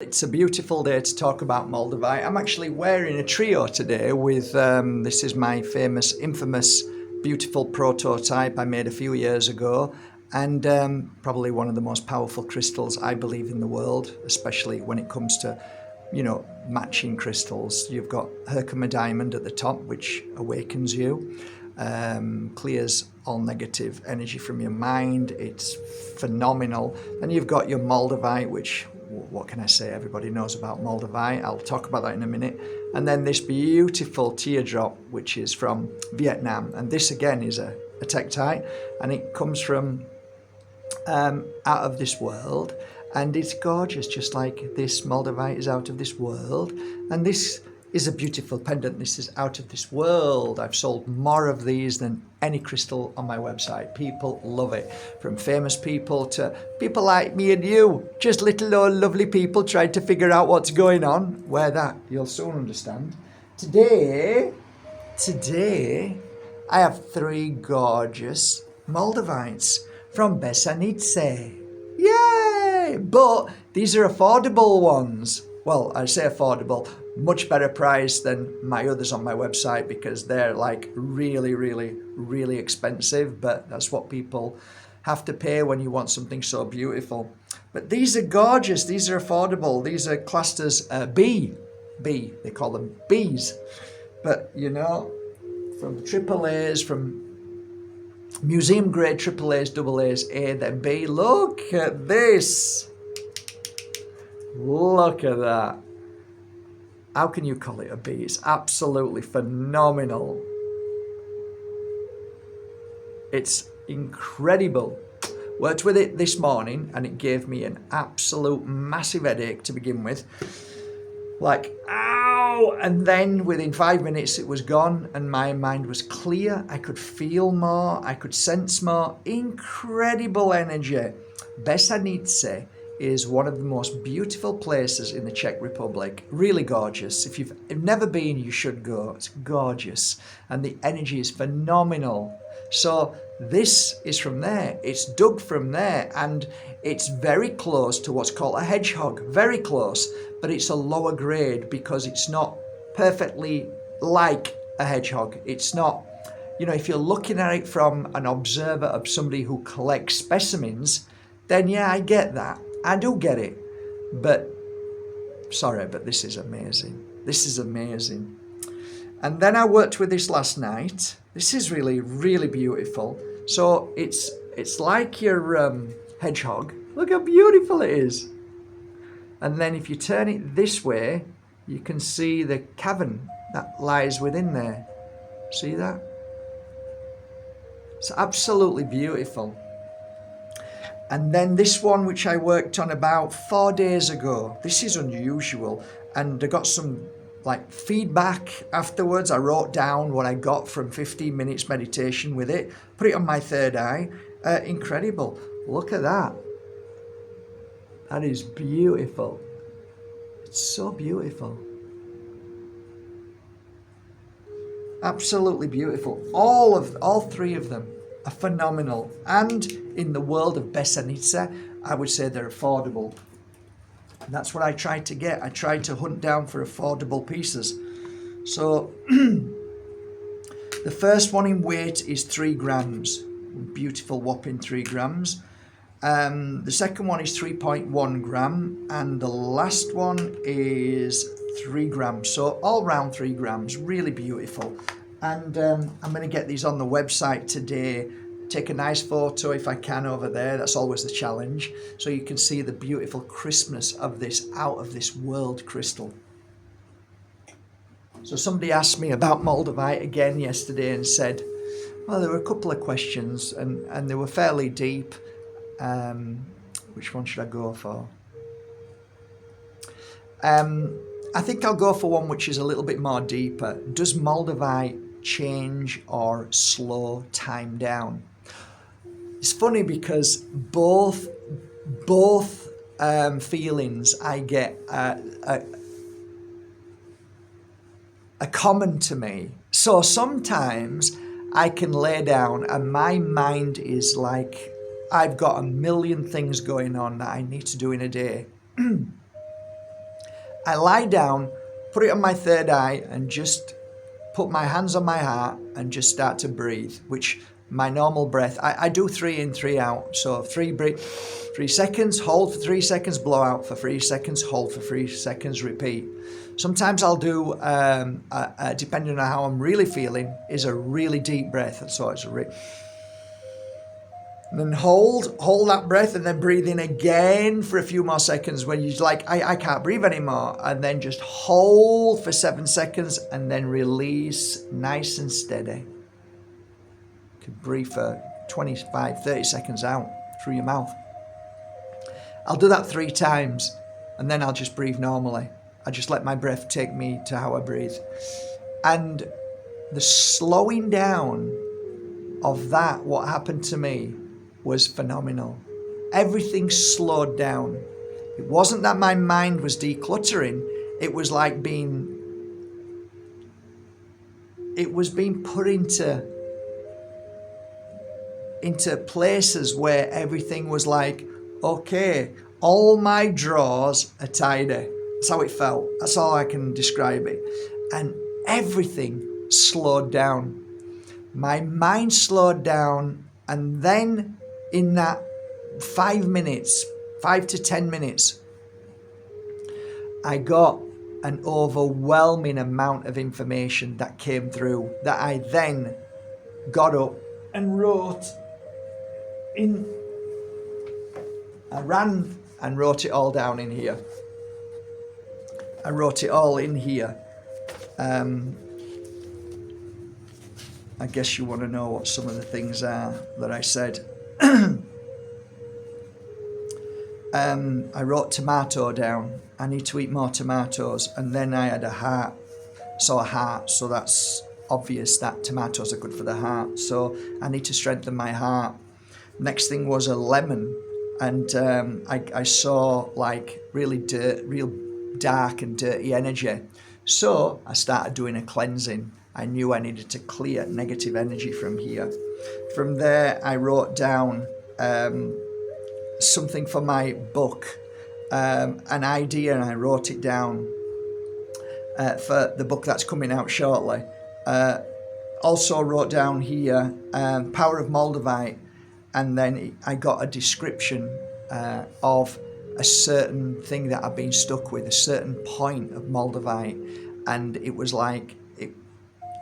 It's a beautiful day to talk about Moldavite. I'm actually wearing a trio today with, this is my famous, infamous, beautiful prototype I made a few years ago, and probably one of the most powerful crystals I believe in the world, especially when it comes to, matching crystals. You've got Herkimer diamond at the top, which awakens you, clears all negative energy from your mind. It's phenomenal. Then you've got your Moldavite, which, what can I say? Everybody knows about Moldavite. I'll talk about that in a minute. And then this beautiful teardrop, which is from Vietnam. And this again is a Tektite, and it comes from out of this world. And it's gorgeous, just like this Moldavite is out of this world. And this is a beautiful pendant. This is out of this world. I've sold more of these than any crystal on my website. People love it. From famous people to people like me and you. Just little old lovely people trying to figure out what's going on. Wear that, you'll soon understand. Today, I have 3 gorgeous Moldavites from Bajerski. Yay! But these are affordable ones. Well, I say affordable, much better price than my others on my website because they're like really, really, really expensive. But that's what people have to pay when you want something so beautiful. But these are gorgeous. These are affordable. These are classed as B. They call them Bs. But, from AAAs, from museum grade AAAs, AAs, A, then B. Look at this. Look at that. How can you call it a B? It's absolutely phenomenal. It's incredible. Worked with it this morning and it gave me an absolute massive headache to begin with. Like, ow! And then within 5 minutes it was gone and my mind was clear. I could feel more. I could sense more. Incredible energy. Bajerski is one of the most beautiful places in the Czech Republic. Really gorgeous. If you've never been, you should go. It's gorgeous. And the energy is phenomenal. So this is from there. It's dug from there. And it's very close to what's called a hedgehog. Very close. But it's a lower grade because it's not perfectly like a hedgehog. It's not, if you're looking at it from an observer of somebody who collects specimens, then yeah, I get that. I do get it, but sorry, but this is amazing. This is amazing. And then I worked with this last night. This is really, really beautiful. So it's like your hedgehog. Look how beautiful it is. And then if you turn it this way, you can see the cavern that lies within there. See that? It's absolutely beautiful. And then this one, which I worked on about 4 days ago. This is unusual. And I got some feedback afterwards. I wrote down what I got from 15 minutes meditation with it. Put it on my third eye. Incredible. Look at that. That is beautiful. It's so beautiful. Absolutely beautiful. All 3 of them are phenomenal. And in the world of Bajerski, I would say they're affordable. And that's what I tried to get. I tried to hunt down for affordable pieces. So the first one in weight is 3 grams. Beautiful whopping 3 grams. The second one is 3.1 gram. And the last one is 3 grams. So all round 3 grams. Really beautiful. And I'm going to get these on the website today. Take a nice photo if I can over there. That's always the challenge. So you can see the beautiful crispness of this out of this world crystal. So somebody asked me about Moldavite again yesterday and said, well, there were a couple of questions and they were fairly deep. Which one should I go for? I think I'll go for one which is a little bit more deeper. Does Moldavite change or slow time down? It's funny because both feelings I get are common to me. So sometimes I can lay down and my mind is like I've got a million things going on that I need to do in a day. I lie down, put it on my third eye, and just put my hands on my heart and just start to breathe, which my normal breath, I do 3 in, 3 out. So 3 seconds, hold for 3 seconds, blow out for 3 seconds, hold for 3 seconds, repeat. Sometimes I'll do, depending on how I'm really feeling, is a really deep breath. So it's and then hold that breath, and then breathe in again for a few more seconds when you're like, I can't breathe anymore. And then just hold for 7 seconds and then release nice and steady. You can breathe for 25, 30 seconds out through your mouth. I'll do that 3 times, and then I'll just breathe normally. I just let my breath take me to how I breathe. And the slowing down of that, what happened to me, was phenomenal. Everything slowed down. It wasn't that my mind was decluttering. It was like being put into places where everything was like, okay, all my drawers are tidy. That's how it felt. That's all I can describe it. And everything slowed down. My mind slowed down, and then in that 5 to 10 minutes, I got an overwhelming amount of information that came through that I then got up and wrote in. I ran and wrote it all down in here. I wrote it all in here. I guess you want to know what some of the things are that I said. I wrote tomato down. I need to eat more tomatoes. And then I had a heart. So that's obvious that tomatoes are good for the heart. So I need to strengthen my heart. Next thing was a lemon. And I saw like real dark and dirty energy. So I started doing a cleansing. I knew I needed to clear negative energy from here. From there, I wrote down something for my book, an idea, and I wrote it down for the book that's coming out shortly. Also wrote down here, Power of Moldavite, and then I got a description of a certain thing that I've been stuck with, a certain point of Moldavite, and it was like,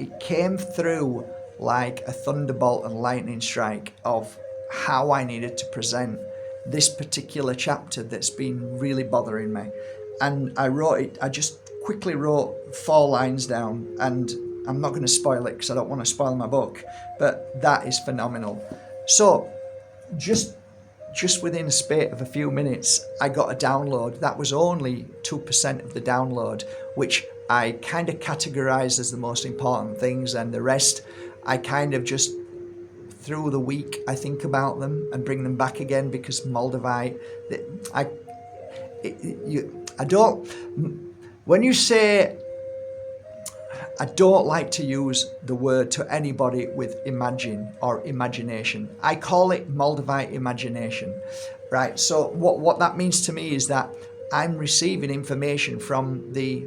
it came through like a thunderbolt and lightning strike of how I needed to present this particular chapter that's been really bothering me. And I wrote it, I just quickly wrote 4 lines down, and I'm not going to spoil it because I don't want to spoil my book, but that is phenomenal. So just within a space of a few minutes, I got a download. That was only 2% of the download, which I kind of categorized as the most important things, and the rest I kind of just through the week I think about them and bring them back again, because Moldavite, when you say, I don't like to use the word to anybody with imagine or imagination. I call it Moldavite imagination, right? So what that means to me is that I'm receiving information from the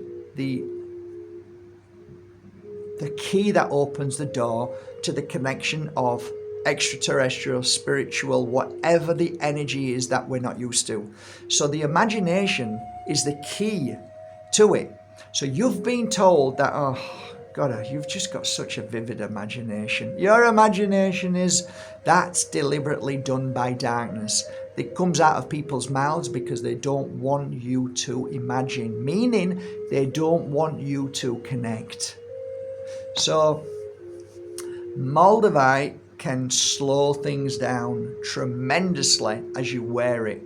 key that opens the door to the connection of extraterrestrial, spiritual, whatever the energy is that we're not used to. So the imagination is the key to it. So you've been told that, oh God, you've just got such a vivid imagination. Your imagination that's deliberately done by darkness. It comes out of people's mouths because they don't want you to imagine, meaning they don't want you to connect. So Moldavite can slow things down tremendously as you wear it.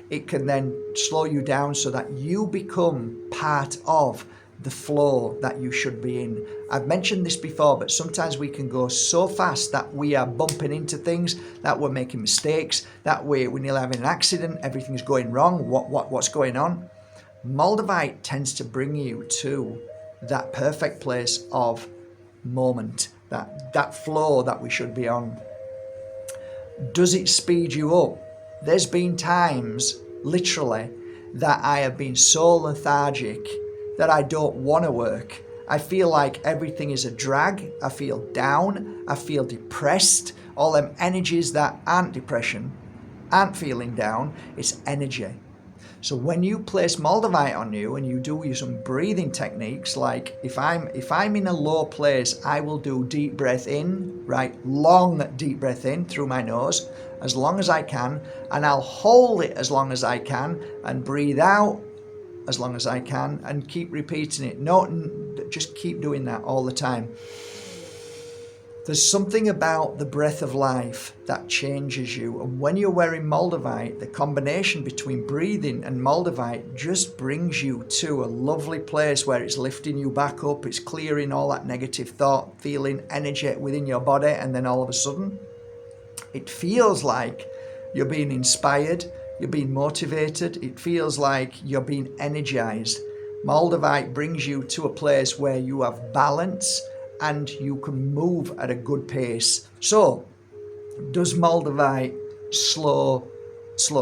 It can then slow you down so that you become part of the flow that you should be in. I've mentioned this before, but sometimes we can go so fast that we are bumping into things, that we're making mistakes, that we're nearly having an accident, everything's going wrong, what's going on? Moldavite tends to bring you to that perfect place of moment, that flow that we should be on. Does it speed you up? There's been times, literally, that I have been so lethargic that I don't want to work. I feel like everything is a drag. I feel down. I feel depressed. All them energies that aren't depression, aren't feeling down, it's energy. So when you place Moldavite on you and you do some breathing techniques, like if I'm in a low place, I will do deep breath in, right? Long deep breath in through my nose as long as I can, and I'll hold it as long as I can and breathe out as long as I can and keep repeating it. No, just keep doing that all the time. There's something about the breath of life that changes you. And when you're wearing Moldavite, the combination between breathing and Moldavite just brings you to a lovely place where it's lifting you back up. It's clearing all that negative thought, feeling energy within your body. And then all of a sudden, it feels like you're being inspired. You're being motivated. It feels like you're being energized. Moldavite brings you to a place where you have balance and you can move at a good pace. So, does Moldavite slow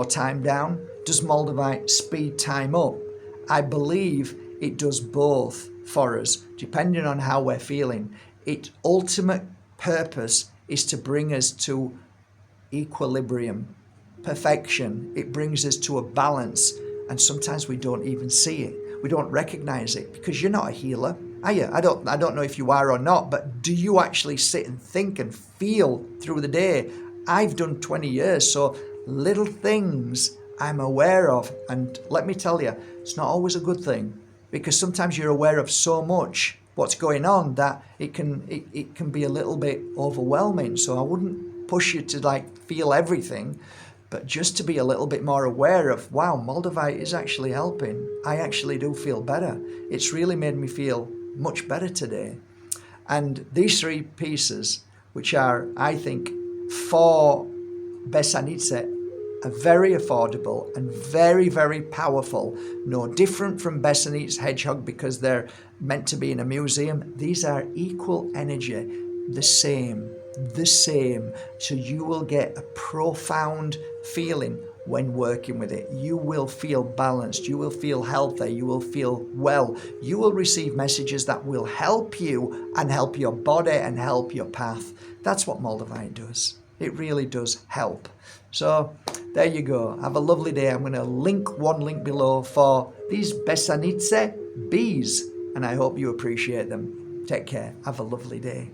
time down? Does Moldavite speed time up? I believe it does both for us, depending on how we're feeling. Its ultimate purpose is to bring us to equilibrium, perfection. It brings us to a balance, and sometimes we don't even see it. We don't recognize it because you're not a healer, are you? I don't know if you are or not, but do you actually sit and think and feel through the day? I've done 20 years, so little things I'm aware of, and let me tell you, it's not always a good thing because sometimes you're aware of so much what's going on that it can be a little bit overwhelming. So I wouldn't push you to feel everything, but just to be a little bit more aware of, wow, Moldavite is actually helping. I actually do feel better. It's really made me feel much better today. And these three pieces, which are, I think, for Bajerski, are very affordable and very, very powerful. No different from Bajerski's hedgehog because they're meant to be in a museum. These are equal energy, the same. So you will get a profound feeling when working with it. You will feel balanced. You will feel healthy. You will feel well. You will receive messages that will help you and help your body and help your path. That's what Moldavite does. It really does help. So there you go. Have a lovely day. I'm going to link one link below for these Bajerski bees, and I hope you appreciate them. Take care. Have a lovely day.